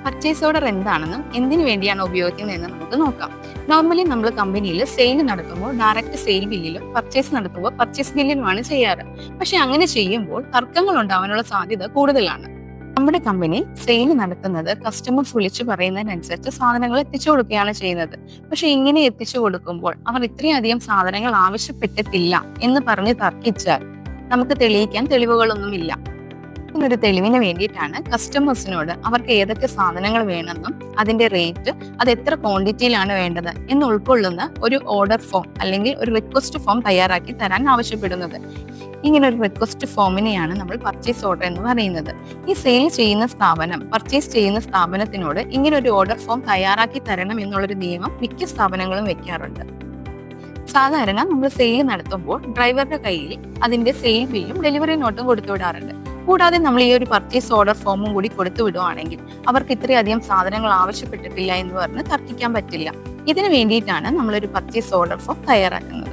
Purchase order എന്താണെന്നും എന്തിനു വേണ്ടിയാണ് ഉപയോഗിക്കുന്നതെന്ന് നമുക്ക് നോക്കാം. നോർമലി നമ്മൾ കമ്പനിയിൽ സെയിൽ നടത്തുമ്പോൾ ഡയറക്റ്റ് സെയിൽ ബില്ലിലും പർച്ചേസ് നടത്തുമ്പോൾ പർച്ചേസ് ബില്ലിലുമാണ് ചെയ്യാറ്. പക്ഷെ അങ്ങനെ ചെയ്യുമ്പോൾ തർക്കങ്ങൾ ഉണ്ടാവാനുള്ള സാധ്യത കൂടുതലാണ്. നമ്മുടെ കമ്പനി സെയിൽ നടത്തുന്നത് കസ്റ്റമേഴ്സ് വിളിച്ചു പറയുന്നതിനനുസരിച്ച് സാധനങ്ങൾ എത്തിച്ചു കൊടുക്കുകയാണ് ചെയ്യുന്നത്. പക്ഷെ ഇങ്ങനെ എത്തിച്ചു കൊടുക്കുമ്പോൾ അവർ ഇത്രയധികം സാധനങ്ങൾ ആവശ്യപ്പെട്ടിട്ടില്ല എന്ന് പറഞ്ഞ് തർക്കിച്ചാൽ നമുക്ക് തെളിയിക്കാൻ തെളിവുകളൊന്നുമില്ല. ഒരു തെളിവിന് വേണ്ടിയിട്ടാണ് കസ്റ്റമേഴ്സിനോട് അവർക്ക് ഏതൊക്കെ സാധനങ്ങൾ വേണമെന്നും അതിന്റെ റേറ്റ്, അത് എത്ര ക്വാണ്ടിറ്റിയിലാണ് വേണ്ടത് എന്ന് ഉൾക്കൊള്ളുന്ന ഒരു ഓർഡർ ഫോം അല്ലെങ്കിൽ ഒരു റിക്വസ്റ്റ് ഫോം തയ്യാറാക്കി തരാൻ ആവശ്യപ്പെടുന്നത്. ഇങ്ങനെ ഒരു റിക്വസ്റ്റ് ഫോമിനെയാണ് നമ്മൾ പർച്ചേസ് ഓർഡർ എന്ന് പറയുന്നത്. ഈ സെയിൽ ചെയ്യുന്ന സ്ഥാപനം പർച്ചേസ് ചെയ്യുന്ന സ്ഥാപനത്തിനോട് ഇങ്ങനെ ഒരു ഓർഡർ ഫോം തയ്യാറാക്കി തരണം എന്നുള്ളൊരു നിയമം മിക്ക സ്ഥാപനങ്ങളും വെക്കാറുണ്ട്. സാധാരണ നമ്മൾ സെയിൽ നടത്തുമ്പോൾ ഡ്രൈവറുടെ കയ്യിൽ അതിന്റെ സെയിൽ ബില്ലും ഡെലിവറി നോട്ടും കൊടുത്തുവിടാറുണ്ട്. കൂടാതെ നമ്മൾ ഈ ഒരു പർച്ചേസ് ഓർഡർ ഫോമും കൂടി കൊടുത്തു വിടുവാണെങ്കിൽ അവർക്ക് ഇത്രയധികം സാധനങ്ങൾ ആവശ്യപ്പെട്ടിട്ടില്ല എന്ന് പറഞ്ഞ് തർക്കിക്കാൻ പറ്റില്ല. ഇതിനു വേണ്ടിയിട്ടാണ് നമ്മളൊരു പർച്ചേസ് ഓർഡർ ഫോം തയ്യാറാക്കുന്നത്.